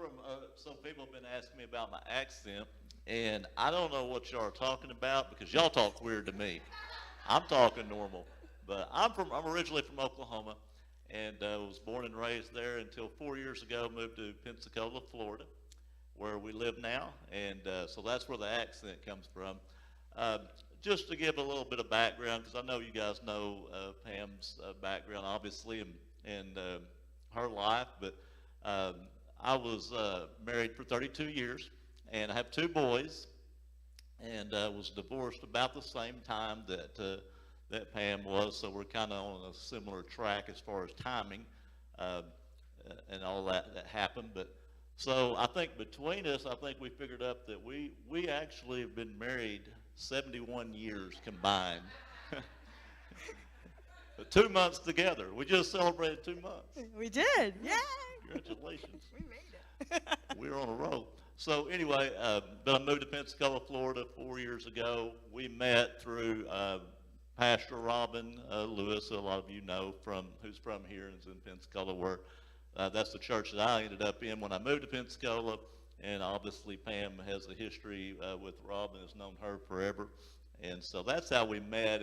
from some people have been asking me about my accent, and I don't know what y'all are talking about because y'all talk weird to me. I'm talking normal, but I'm originally from Oklahoma, and was born and raised there until 4 years ago. Moved to Pensacola, Florida, where we live now, and so that's where the accent comes from. Um, just to give a little bit of background, because I know you guys know Pam's background, obviously, and her life, but um, I was married for 32 years, and I have two boys, and was divorced about the same time that Pam was, so we're kind of on a similar track as far as timing uh, and all that happened. But so I think between us, I think we figured up that we actually have been married 71 years combined. 2 months together. We just celebrated 2 months. We did. Yay! Congratulations. We made it. We're on a roll. So anyway, but I moved to Pensacola, Florida 4 years ago. We met through Pastor Robin Lewis, who a lot of you know who's from here and is in Pensacola, where that's the church that I ended up in when I moved to Pensacola. And obviously Pam has a history with Robin, has known her forever. And so that's how we met.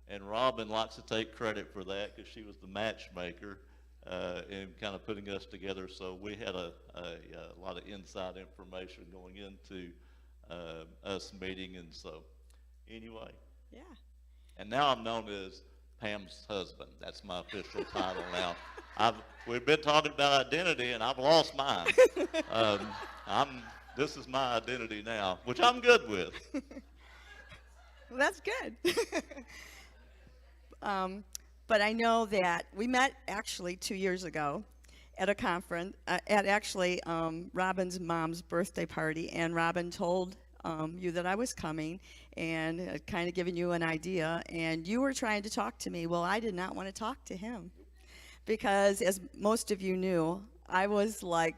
And Robin likes to take credit for that because she was the matchmaker in kind of putting us together. So we had a lot of inside information going into us meeting. And so anyway. Yeah. And now I'm known as Pam's husband. That's my official title now. We've been talking about identity, and I've lost mine. This is my identity now, which I'm good with. Well, that's good. But I know that we met actually 2 years ago at a conference, at actually Robin's mom's birthday party, and Robin told you that I was coming and kind of giving you an idea, and you were trying to talk to me. Well, I did not want to talk to him because, as most of you knew, I was like,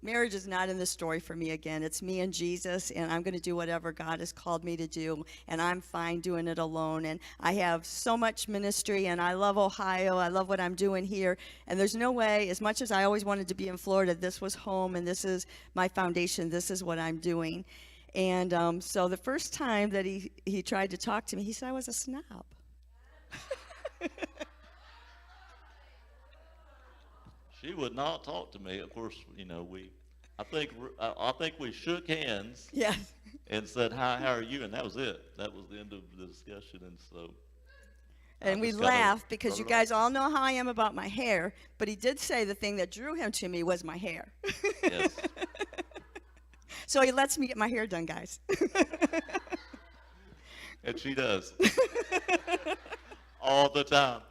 marriage is not in the story for me again. It's me and Jesus, and I'm going to do whatever God has called me to do, and I'm fine doing it alone. And I have so much ministry, and I love Ohio. I love what I'm doing here, and there's no way, as much as I always wanted to be in Florida, this was home, and this is my foundation. This is what I'm doing. And so the first time that he tried to talk to me, he said I was a snob. She would not talk to me. Of course, I think we shook hands. Yes. And said, "Hi, how are you?" And that was it. That was the end of the discussion. And so. And we laughed because you guys all know how I am about my hair. But he did say the thing that drew him to me was my hair. Yes. So he lets me get my hair done, guys. And she does. All the time.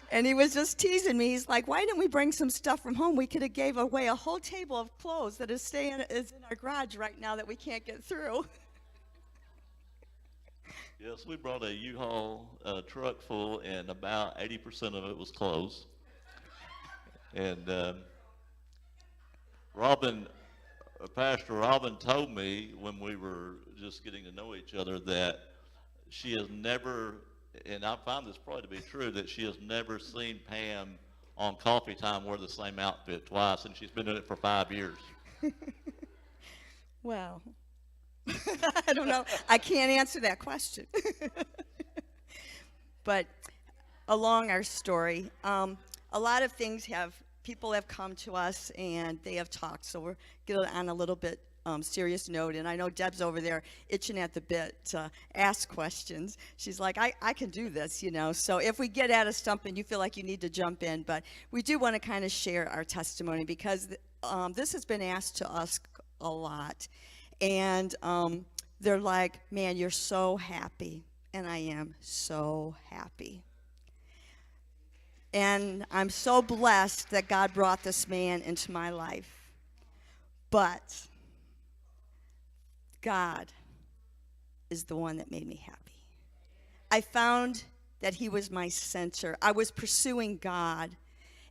And he was just teasing me. He's like, why didn't we bring some stuff from home? We could have gave away a whole table of clothes that is in our garage right now that we can't get through. Yes, we brought a U-Haul truck full, and about 80% of it was clothes. And Pastor Robin told me when we were just getting to know each other that she has never, and I find this probably to be true, that she has never seen Pam on coffee time wear the same outfit twice, and she's been doing it for 5 years. Well, I don't know. I can't answer that question. But along our story, a lot of things people have come to us and they have talked. So we're getting on a little bit serious note, and I know Deb's over there itching at the bit to ask questions. She's like, I can do this, So if we get at a stump and you feel like you need to jump in, but we do want to kind of share our testimony because this has been asked to us a lot. And they're like, man, you're so happy. And I am so happy. And I'm so blessed that God brought this man into my life. But God is the one that made me happy. I found that he was my center. I was pursuing God.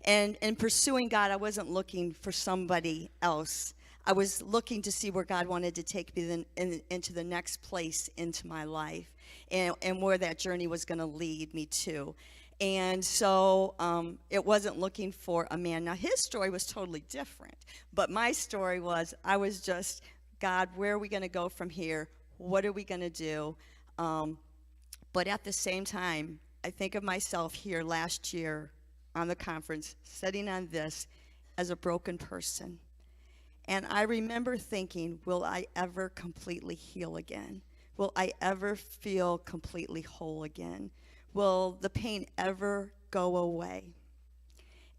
And in pursuing God, I wasn't looking for somebody else. I was looking to see where God wanted to take me into the next place into my life and where that journey was going to lead me to. And so it wasn't looking for a man. Now, his story was totally different. But my story was, I was just, God, where are we going to go from here? What are we going to do? But at the same time, I think of myself here last year on the conference, sitting on this as a broken person. And I remember thinking, will I ever completely heal again? Will I ever feel completely whole again? Will the pain ever go away?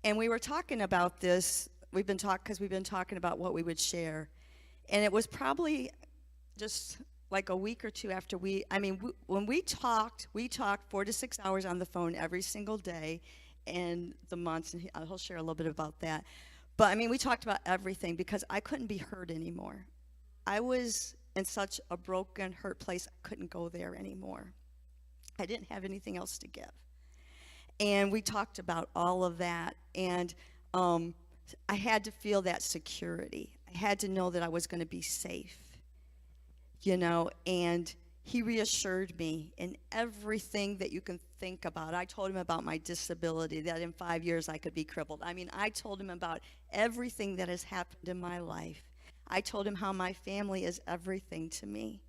And we were talking about this. We've been talking about what we would share. And it was probably just like a week or two after when we talked 4 to 6 hours on the phone every single day in the months, and he'll share a little bit about that. But I mean, we talked about everything because I couldn't be hurt anymore. I was in such a broken, hurt place, I couldn't go there anymore. I didn't have anything else to give. And we talked about all of that, and I had to feel that security. I had to know that I was going to be safe, and he reassured me in everything that you can think about. I told him about my disability, that in 5 years I could be crippled. I told him about everything that has happened in my life. I told him how my family is everything to me.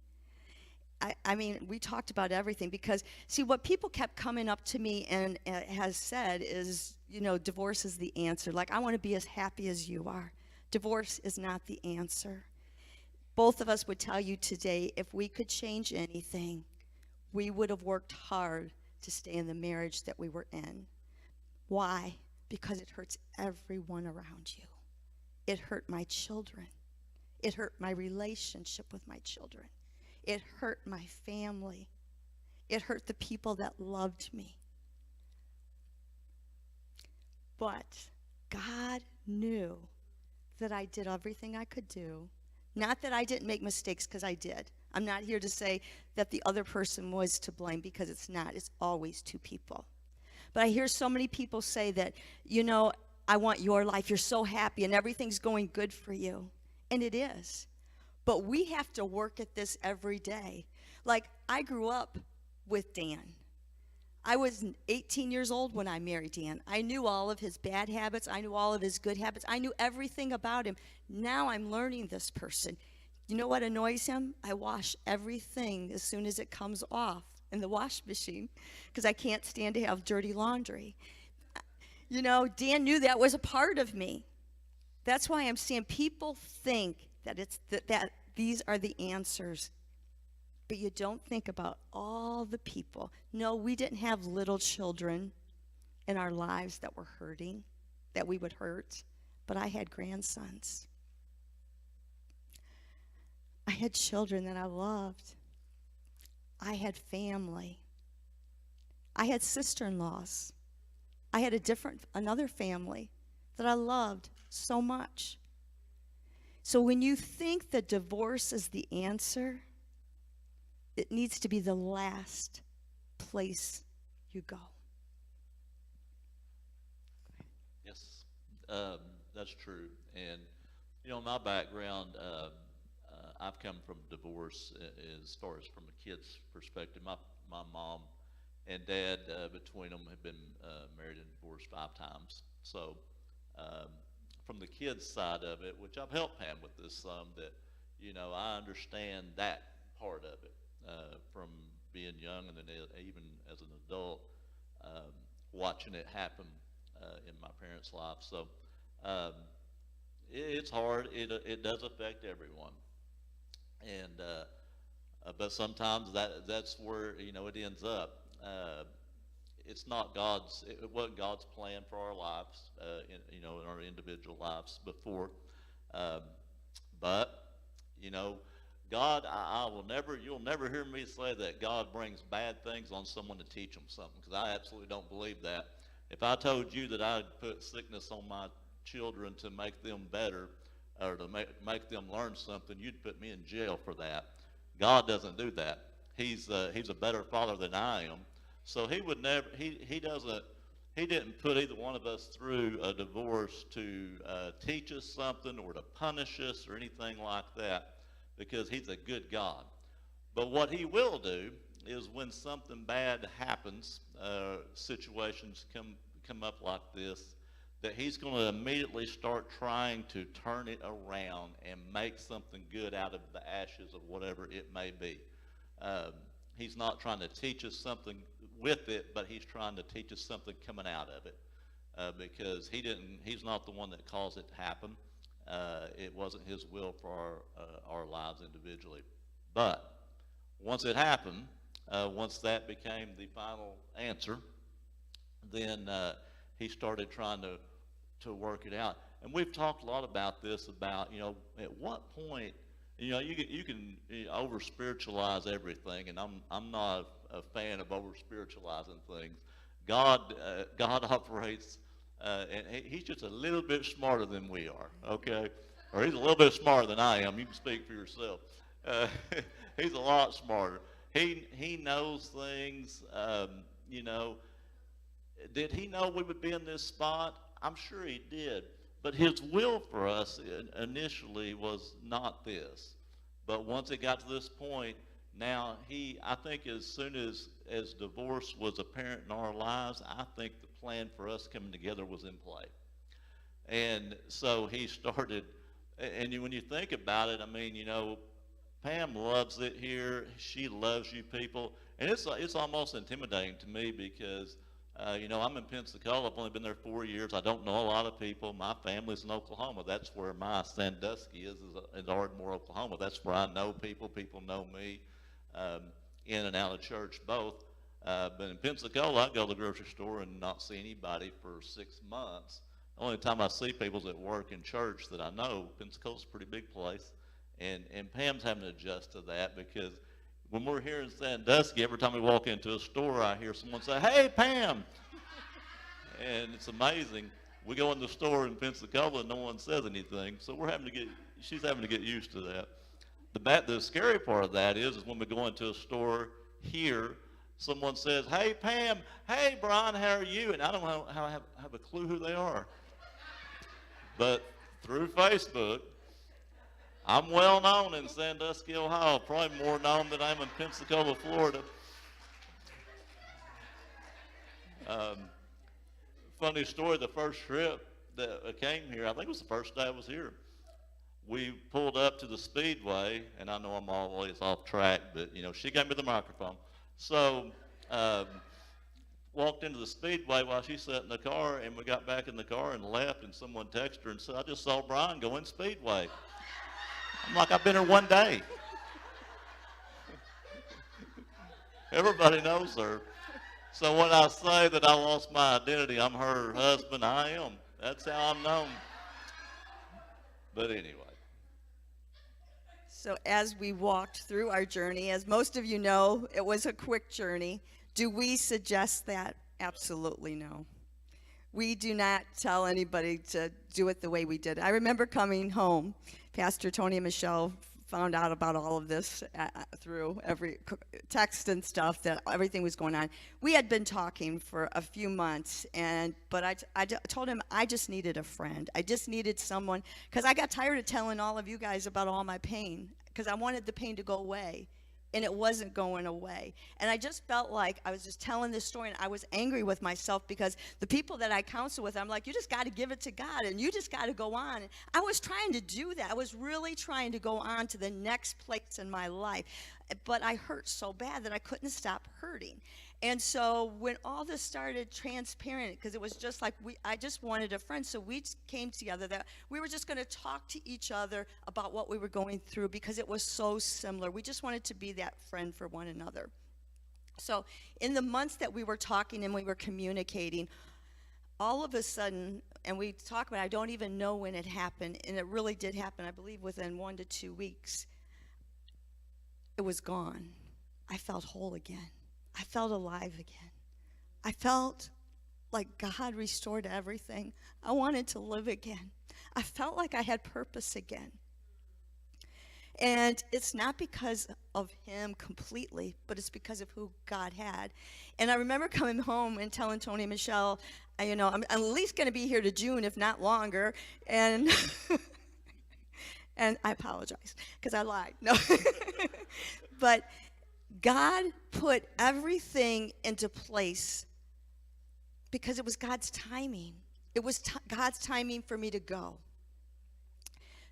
We talked about everything because, see, what people kept coming up to me and has said is, divorce is the answer. Like, I want to be as happy as you are. Divorce is not the answer. Both of us would tell you today, if we could change anything, we would have worked hard to stay in the marriage that we were in. Why? Because it hurts everyone around you. It hurt my children. It hurt my relationship with my children. It hurt my family. It hurt the people that loved me. But God knew that I did everything I could do. Not that I didn't make mistakes, because I did. I'm not here to say that the other person was to blame, because it's not. It's always two people. But I hear so many people say that, I want your life. You're so happy and everything's going good for you. And it is. But we have to work at this every day. Like, I grew up with Dan. I was 18 years old when I married Dan. I knew all of his bad habits. I knew all of his good habits. I knew everything about him. Now I'm learning this person. You know what annoys him? I wash everything as soon as it comes off in the wash machine because I can't stand to have dirty laundry. Dan knew that was a part of me. That's why I'm saying people think that that these are the answers. But you don't think about all the people. No, we didn't have little children in our lives that were hurting, that we would hurt. But I had grandsons. I had children that I loved. I had family. I had sister-in-laws. I had another family that I loved so much. So when you think that divorce is the answer, it needs to be the last place you go. Yes, that's true. And, my background, I've come from divorce as far as from a kid's perspective. My mom and dad, between them, have been married and divorced 5 times. So from the kids' side of it, which I've helped Pam with this some, that, I understand that part of it. From being young and then even as an adult, watching it happen in my parents' life. So it's hard. It does affect everyone, and but sometimes that's where it ends up. It's not it wasn't God's plan for our lives, in our individual lives before, but God, you'll never hear me say that God brings bad things on someone to teach them something, because I absolutely don't believe that. If I told you that I'd put sickness on my children to make them better or to make them learn something, you'd put me in jail for that. God doesn't do that. He's a better father than I am. So he would never, he didn't put either one of us through a divorce to teach us something or to punish us or anything like that, because he's a good God. But what he will do is when something bad happens, situations come up like this, that he's going to immediately start trying to turn it around and make something good out of the ashes of whatever it may be. He's not trying to teach us something with it, but he's trying to teach us something coming out of it, because he's not the one that caused it to happen. It wasn't his will for our lives individually. But once it happened, once that became the final answer, then he started trying to work it out. And we've talked a lot about this, about, at what point, you can over spiritualize everything, and I'm not a fan of over spiritualizing things. God operates, and he's just a little bit smarter than we are, okay? Or he's a little bit smarter than I am. You can speak for yourself. He's a lot smarter. He knows things. Did he know we would be in this spot? I'm sure he did. But his will for us initially was not this. But once it got to this point, now I think as soon as divorce was apparent in our lives, I think the plan for us coming together was in play. And so he started, and when you think about it, I mean, Pam loves it here. She loves you people. And it's almost intimidating to me because, I'm in Pensacola. I've only been there 4 years. I don't know a lot of people. My family's in Oklahoma. That's where my Sandusky is Ardmore, Oklahoma. That's where I know people. People know me in and out of church both. But in Pensacola, I go to the grocery store and not see anybody for 6 months. The only time I see people is at work and church that I know. Pensacola's a pretty big place. And Pam's having to adjust to that, because when we're here in Sandusky, every time we walk into a store, I hear someone say, "Hey, Pam!" And it's amazing. We go in the store in Pensacola and no one says anything, so she's having to get used to that. The scary part of that is when we go into a store here, someone says, "Hey, Pam," "Hey, Brian, how are you?" And I don't have a clue who they are. But through Facebook, I'm well known in Sandusky, Ohio, probably more known than I am in Pensacola, Florida. Funny story, the first trip that I came here, I think it was the first day I was here, we pulled up to the Speedway, and I know I'm always off track, but, she gave me the microphone. So walked into the Speedway while she sat in the car, and we got back in the car and left, and someone texted her and said, "I just saw Brian go in Speedway." I'm like, "I've been here 1 day." Everybody knows her. So when I say that I lost my identity, I'm her husband, I am. That's how I'm known. But anyway. So as we walked through our journey, as most of you know, it was a quick journey. Do we suggest that? Absolutely no. We do not tell anybody to do it the way we did. I remember coming home. Pastor Tony and Michelle found out about all of this through every text and stuff, that everything was going on. We had been talking for a few months, but I told him I just needed a friend. I just needed someone, because I got tired of telling all of you guys about all my pain, because I wanted the pain to go away. And it wasn't going away. And I just felt like I was just telling this story, and I was angry with myself, because the people that I counsel with, I'm like, you just got to give it to God, and you just got to go on. And I was trying to do that. I was really trying to go on to the next place in my life. But I hurt so bad that I couldn't stop hurting. And so when all this started transparent, because it was just like I just wanted a friend, so we came together that we were just going to talk to each other about what we were going through, because it was so similar. We just wanted to be that friend for one another. So in the months that we were talking and we were communicating, all of a sudden, and we talk about it, I don't even know when it happened, and it really did happen, I believe within 1 to 2 weeks, it was gone. I felt whole again. I felt alive again. I felt like God restored everything. I wanted to live again. I felt like I had purpose again. And it's not because of him completely, but it's because of who God had. And I remember coming home and telling Tony and Michelle, I'm at least going to be here to June, if not longer. And and I apologize because I lied. No, but God put everything into place because it was God's timing. It was God's timing for me to go.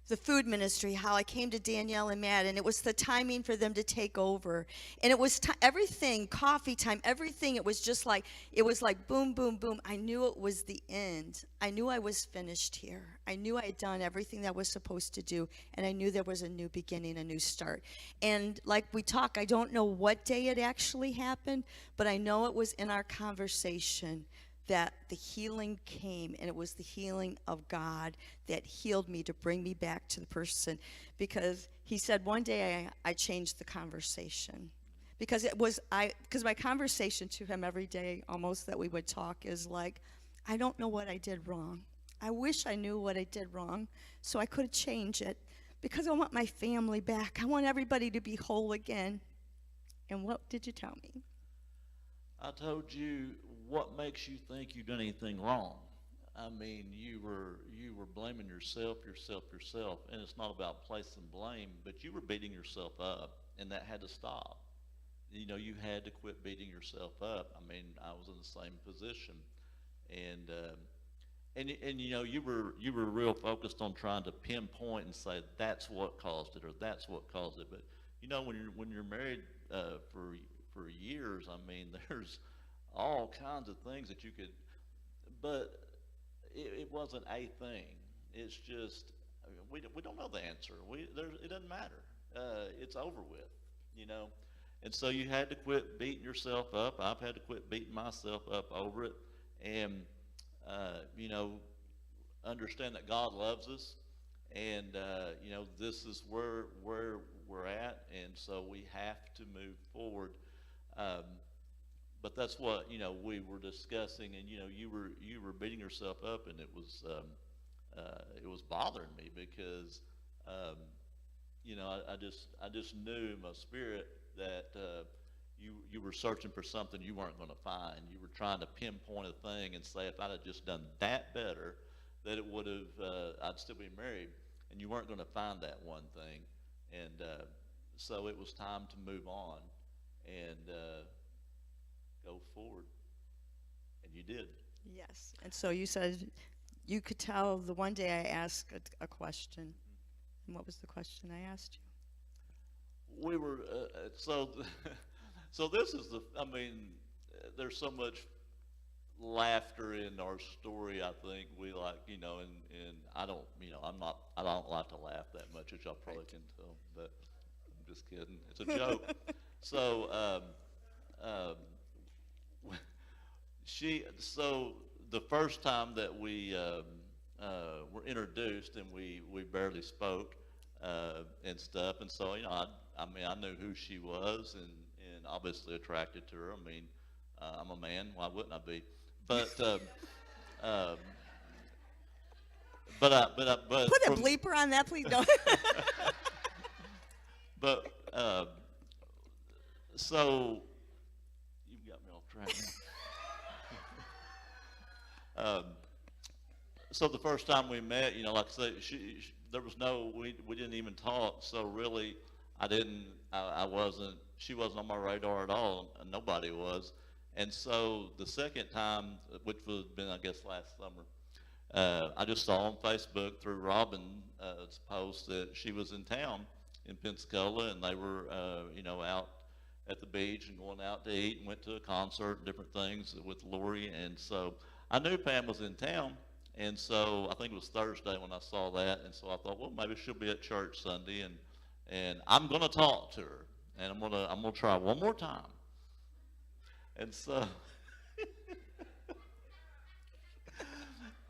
The food ministry, how I came to Danielle and Matt, and it was the timing for them to take over. And it was everything, coffee time, everything. It was just like, it was like boom, boom, boom. I knew it was the end. I knew I was finished here. I knew I had done everything that I was supposed to do, and I knew there was a new beginning, a new start. And like we talk, I don't know what day it actually happened, but I know it was in our conversation that the healing came, and it was the healing of God that healed me to bring me back to the person. Because he said one day I changed the conversation. Because because my conversation to him every day almost that we would talk is like, I don't know what I did wrong. I wish I knew what I did wrong so I could change it, because I want my family back. I want everybody to be whole again. And what did you tell me? I told you, what makes you think you've done anything wrong? I mean, you were blaming yourself, and it's not about placing blame, but you were beating yourself up, and that had to stop. You know, you had to quit beating yourself up. I mean, I was in the same position, and you know, you were real focused on trying to pinpoint and say that's what caused it or that's what caused it. But you know, when you're married for years, I mean, there's all kinds of things that you could, but it wasn't a thing. It's just, I mean, we don't know the answer. It doesn't matter. It's over with, you know. And so you had to quit beating yourself up. I've had to quit beating myself up over it, and you know, understand that God loves us, and you know, this is where we're at, and so we have to move forward. But that's what, you know, we were discussing, and you know, you were beating yourself up, and it was bothering me because you know, I just knew in my spirit that you were searching for something you weren't going to find. You were trying to pinpoint a thing and say, if I'd have just done that better, that it would have I'd still be married, and you weren't going to find that one thing. And so it was time to move on and go forward, and you did. Yes. And so you said you could tell the one day I asked a question. And what was the question I asked you? We were so so this is the, I mean, there's so much laughter in our story. I think we like, you know, and I don't, you know, I don't like to laugh that much, as y'all probably can tell, but I'm just kidding. It's a joke. So so the first time that we were introduced, and we barely spoke and stuff, and so, you know, I mean, I knew who she was, and obviously attracted to her. I mean, I'm a man, why wouldn't I be? But but Put a bleeper on that, please. No. But so you've got me off track now. So the first time we met, you know, like I said, there was we didn't even talk. So really, she wasn't on my radar at all, and nobody was. And so the second time, which was been, I guess, last summer, I just saw on Facebook through Robin's post that she was in town in Pensacola, and they were, you know, out at the beach and going out to eat, and went to a concert and different things with Lori. And so I knew Pam was in town, and so I think it was Thursday when I saw that, and so I thought, well, maybe she'll be at church Sunday, and I'm going to talk to her, and I'm gonna try one more time. And so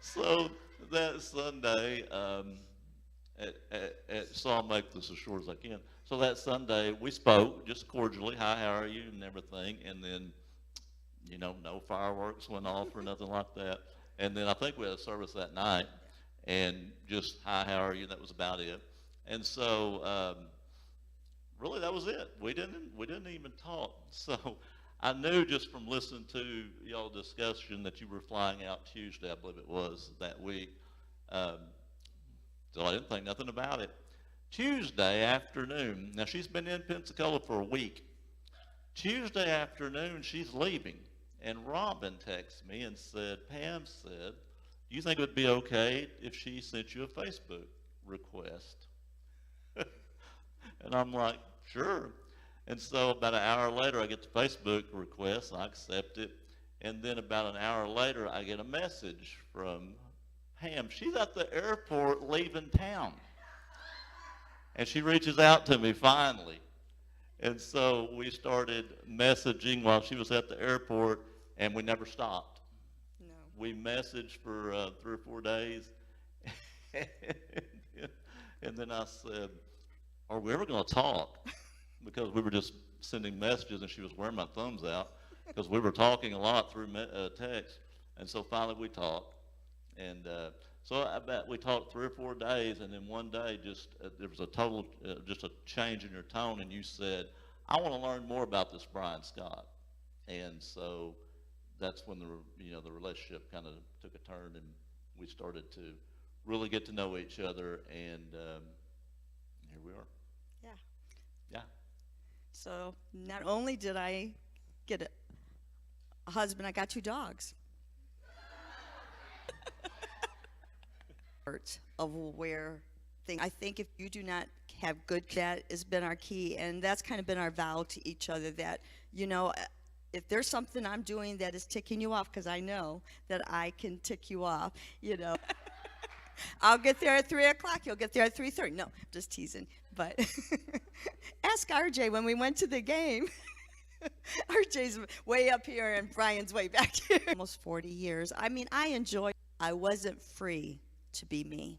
so that Sunday, so I'll make this as short as I can. So that Sunday we spoke just cordially, hi, how are you, and everything, and then, you know, no fireworks went off or nothing like that. And then I think we had a service that night, and just hi, how are you, and that was about it. And so really that was it. We didn't even talk. So I knew just from listening to y'all discussion that you were flying out Tuesday, I believe it was, that week. So I didn't think nothing about it. Tuesday afternoon, now she's been in Pensacola for a week, Tuesday afternoon, she's leaving, and Robin texts me and said, Pam said, do you think it would be okay if she sent you a Facebook request? And I'm like, sure. And so about an hour later, I get the Facebook request, I accept it, and then about an hour later, I get a message from Pam. She's at the airport leaving town. And she reaches out to me finally. And so we started messaging while she was at the airport, and we never stopped. No. We messaged for 3 or 4 days. And then I said, are we ever going to talk? Because we were just sending messages, and she was wearing my thumbs out because we were talking a lot through text. And so finally we talked. And so I bet we talked 3 or 4 days, and then one day just there was a total, just a change in your tone, and you said, I want to learn more about this Brian Scott. And so that's when the relationship kind of took a turn, and we started to really get to know each other, and here we are. Yeah. Yeah. So not only did I get a husband, I got 2 dogs. Of where I think if you do not have good, that has been our key, and that's kind of been our vow to each other, that, you know, if there's something I'm doing that is ticking you off, because I know that I can tick you off, you know. I'll get there at 3 o'clock, you'll get there at 3:30. No, just teasing. But ask RJ when we went to the game. RJ's way up here and Brian's way back here. Almost 40 years. I mean, I wasn't free to be me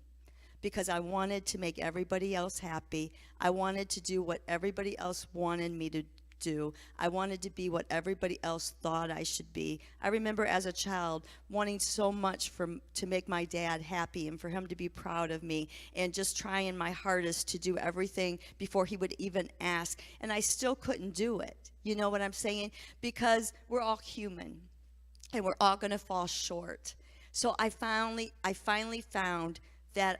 because I wanted to make everybody else happy. I wanted to do what everybody else wanted me to do. I wanted to be what everybody else thought I should be. I remember as a child wanting so much to make my dad happy and for him to be proud of me, and just trying my hardest to do everything before he would even ask, and I still couldn't do it. You know what I'm saying? Because we're all human and we're all going to fall short. So I finally found that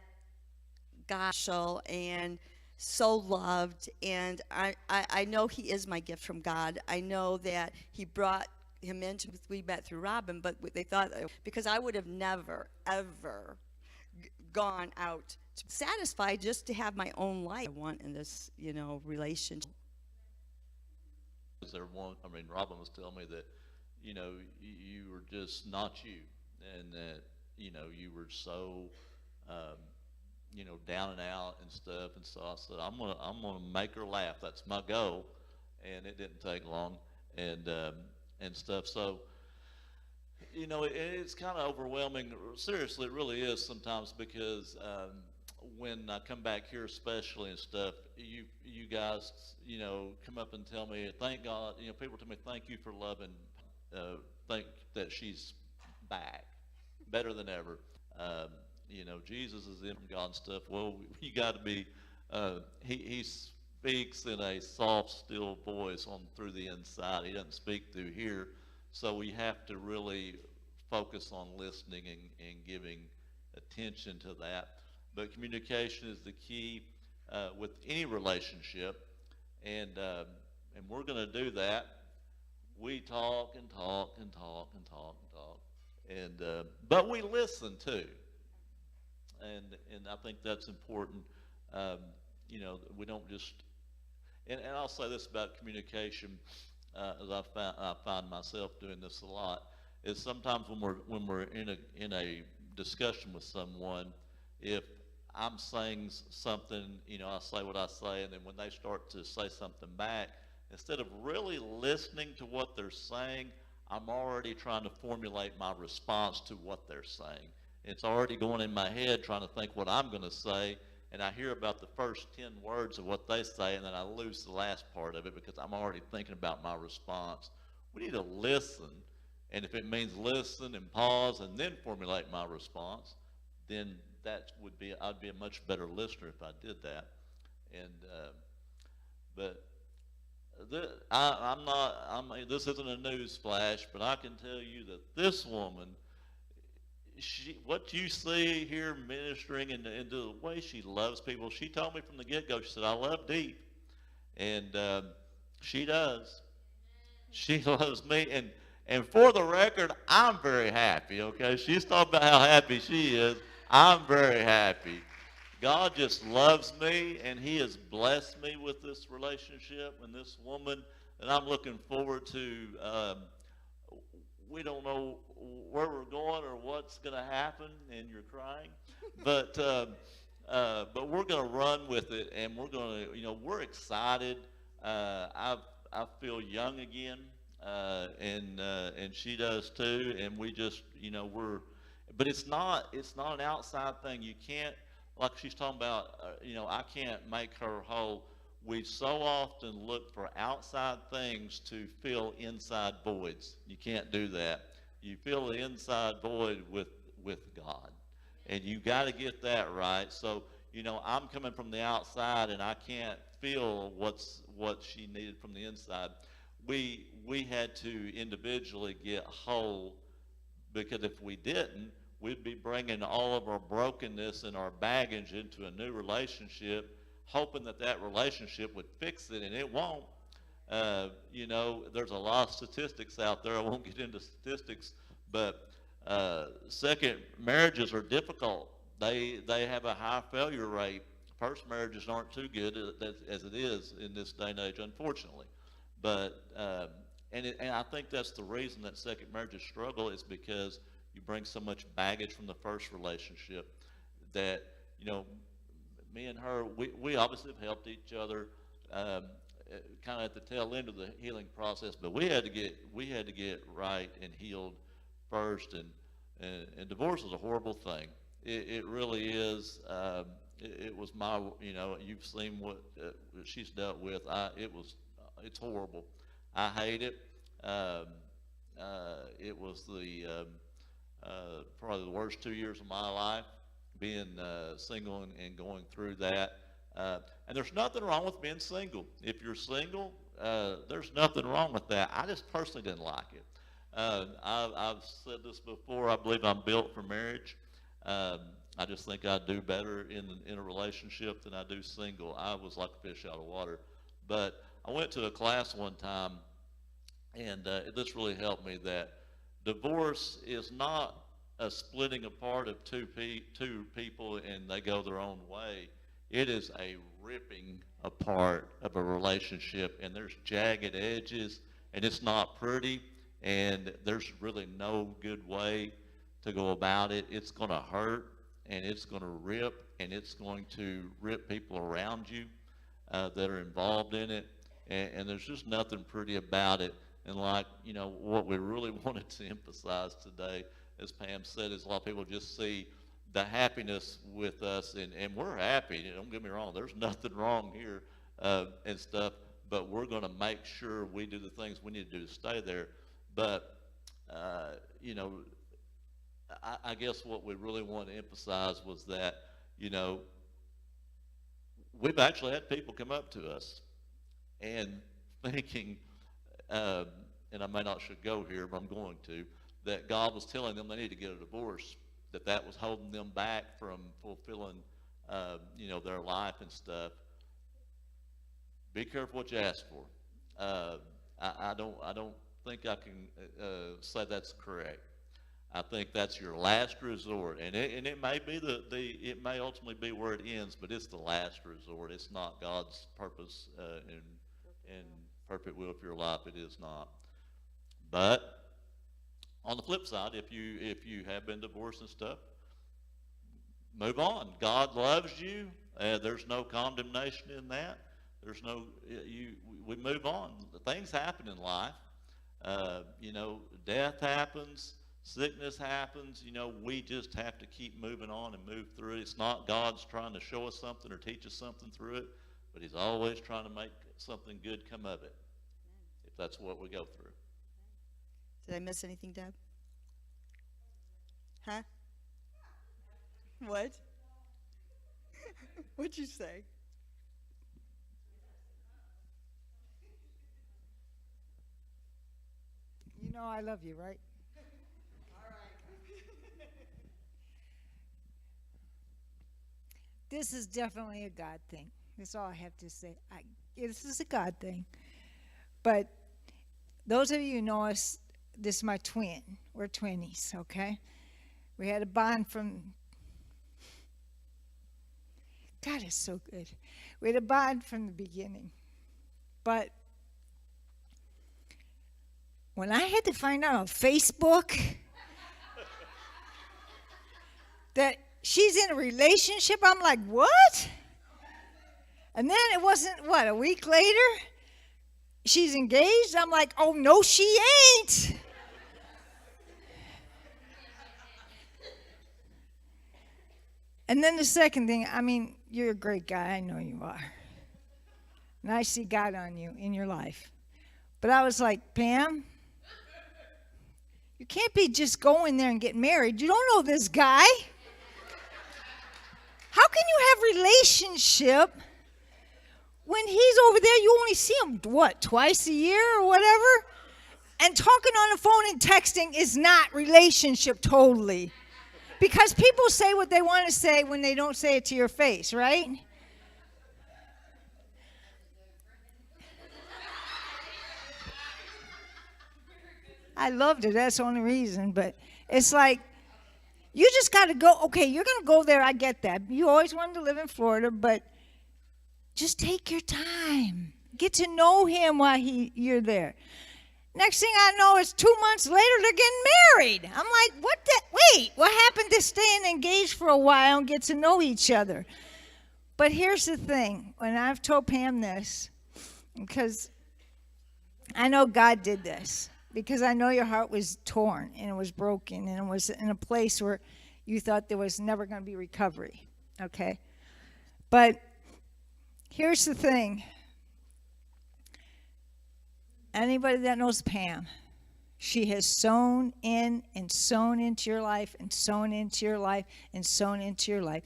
gosh, and so loved, and I know he is my gift from God. I know that he brought him into, we met through Robin, but they thought, because I would have never, ever gone out satisfied just to have my own life. I want in this, you know, relationship. Robin was telling me that, you know, you were just not you. And that, you know, you were so, you know, down and out and stuff. And so I said, I'm gonna make her laugh. That's my goal. And it didn't take long, and stuff. So, you know, it's kind of overwhelming. Seriously, it really is sometimes, because when I come back here, especially and stuff, you guys, you know, come up and tell me, thank God. You know, people tell me, thank you for loving, think that she's back. Better than ever. You know, Jesus is in God and stuff. Well, you got to be, he speaks in a soft, still voice through the inside. He doesn't speak through here. So we have to really focus on listening and giving attention to that. But communication is the key with any relationship. And we're going to do that. We talk and talk and talk and talk and talk. But we listen too, and I think that's important. You know, we don't just. And I'll say this about communication, as I find myself doing this a lot, is sometimes when we're in a discussion with someone, if I'm saying something, you know, I say what I say, and then when they start to say something back, instead of really listening to what they're saying, I'm already trying to formulate my response to what they're saying. It's already going in my head trying to think what I'm going to say, and I hear about the first 10 words of what they say, and then I lose the last part of it because I'm already thinking about my response. We need to listen, and if it means listen and pause and then formulate my response, then I'd be a much better listener if I did that. But this isn't a news flash, but I can tell you that this woman, what you see here ministering and the way she loves people, she told me from the get-go, she said, I love deep. And she does. She loves me, and for the record, I'm very happy, okay? She's talking about how happy she is. I'm very happy. God just loves me, and he has blessed me with this relationship and this woman, and I'm looking forward to, we don't know where we're going or what's going to happen, and you're crying, but, but we're going to run with it, and we're going to, we're excited. I feel young again, and she does too, and we just, but it's not an outside thing. You can't, like she's talking about, I can't make her whole. We so often look for outside things to fill inside voids. You can't do that. You fill the inside void with God, and you got to get that right. So, I'm coming from the outside, and I can't feel what she needed from the inside. We had to individually get whole, because if we didn't, we'd be bringing all of our brokenness and our baggage into a new relationship, hoping that relationship would fix it, and it won't. There's a lot of statistics out there. I won't get into statistics, but second marriages are difficult. They have a high failure rate. First marriages aren't too good as it is in this day and age, unfortunately. But and I think that's the reason that second marriages struggle, is because you bring so much baggage from the first relationship that, me and her, we obviously have helped each other kind of at the tail end of the healing process, but we had to get right and healed first, and divorce is a horrible thing. It really is. It was my, you've seen what she's dealt with. It's horrible. I hate it. It was probably the worst 2 years of my life, being single and going through that. And there's nothing wrong with being single. If you're single, there's nothing wrong with that. I just personally didn't like it. I've said this before. I believe I'm built for marriage. I just think I do better in a relationship than I do single. I was like a fish out of water. But I went to a class one time, and this really helped me, that divorce is not a splitting apart of two people and they go their own way. It is a ripping apart of a relationship, and there's jagged edges, and it's not pretty, and there's really no good way to go about it. It's going to hurt, and it's going to rip, and it's going to rip people around you that are involved in it, and there's just nothing pretty about it. And like, what we really wanted to emphasize today, as Pam said, is a lot of people just see the happiness with us, and we're happy. Don't get me wrong, there's nothing wrong here and stuff, but we're going to make sure we do the things we need to do to stay there. But, I guess what we really want to emphasize was that, we've actually had people come up to us and thinking, and I may not should go here, but I'm going to, that God was telling them they need to get a divorce, that was holding them back from fulfilling, their life and stuff. Be careful what you ask for. I don't think I can say that's correct. I think that's your last resort, and it may be it may ultimately be where it ends, but it's the last resort. It's not God's purpose and perfect will for your life. It is not. But on the flip side, if you have been divorced and stuff, move on. God loves you. There's no condemnation in that. There's no we move on. Things happen in life. Death happens. Sickness happens. We just have to keep moving on and move through it. It's not God's trying to show us something or teach us something through it, but he's always trying to make something good come of it, if that's what we go through. Did I miss anything, Deb? Huh? What? What'd you say? You know I love you, right? This is definitely a God thing. That's all I have to say. This is a God thing. But those of you who know us, this is my twin. We're twinnies, okay? We had a bond from, God is so good. We had a bond from the beginning. But when I had to find out on Facebook that she's in a relationship, I'm like, what? And then it wasn't, a week later, she's engaged. I'm like, oh, no, she ain't. And then the second thing, I mean, you're a great guy. I know you are. And I see God on you in your life. But I was like, Pam, you can't be just going there and getting married. You don't know this guy. How can you have relationship when he's over there? You only see him, twice a year or whatever? And talking on the phone and texting is not relationship totally. Because people say what they want to say when they don't say it to your face, right? I loved it. That's the only reason. But it's like, you just got to go. Okay, you're going to go there. I get that. You always wanted to live in Florida, but just take your time. Get to know him while you're there. Next thing I know is 2 months later, they're getting married. I'm like, wait, what happened to staying engaged for a while and get to know each other? But here's the thing. When I've told Pam this, because I know God did this, because I know your heart was torn and it was broken and it was in a place where you thought there was never going to be recovery, okay? But here's the thing. Anybody that knows Pam, she has sown in and sown into your life and sown into your life and sown into your life,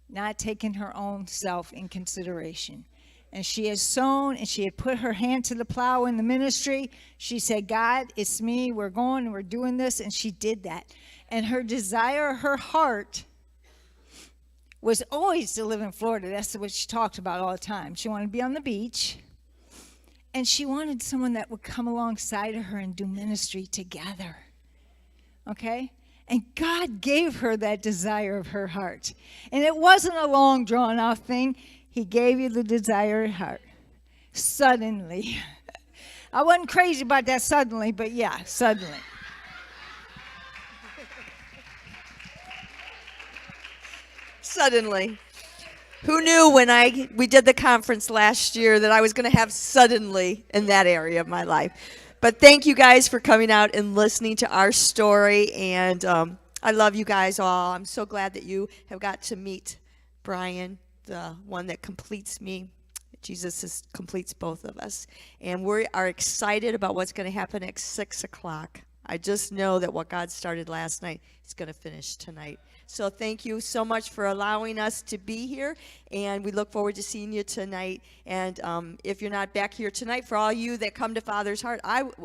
not taking her own self in consideration. And she has sown and she had put her hand to the plow in the ministry. She said, God, it's me. We're going and we're doing this. And she did that. And her desire, her heart was always to live in Florida. That's what she talked about all the time. She wanted to be on the beach. And she wanted someone that would come alongside of her and do ministry together. Okay? And God gave her that desire of her heart. And it wasn't a long, drawn-out thing. He gave you the desire of her heart. Suddenly. I wasn't crazy about that suddenly, but yeah, suddenly. Suddenly. Who knew when we did the conference last year that I was going to have suddenly in that area of my life? But thank you guys for coming out and listening to our story. And I love you guys all. I'm so glad that you have got to meet Brian, the one that completes me. Jesus completes both of us. And we are excited about what's going to happen at 6 o'clock. I just know that what God started last night is going to finish tonight. So thank you so much for allowing us to be here, and we look forward to seeing you tonight. And if you're not back here tonight, for all you that come to Father's Heart,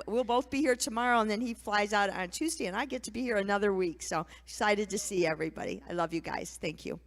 we'll both be here tomorrow, and then he flies out on Tuesday, and I get to be here another week. So excited to see everybody. I love you guys. Thank you.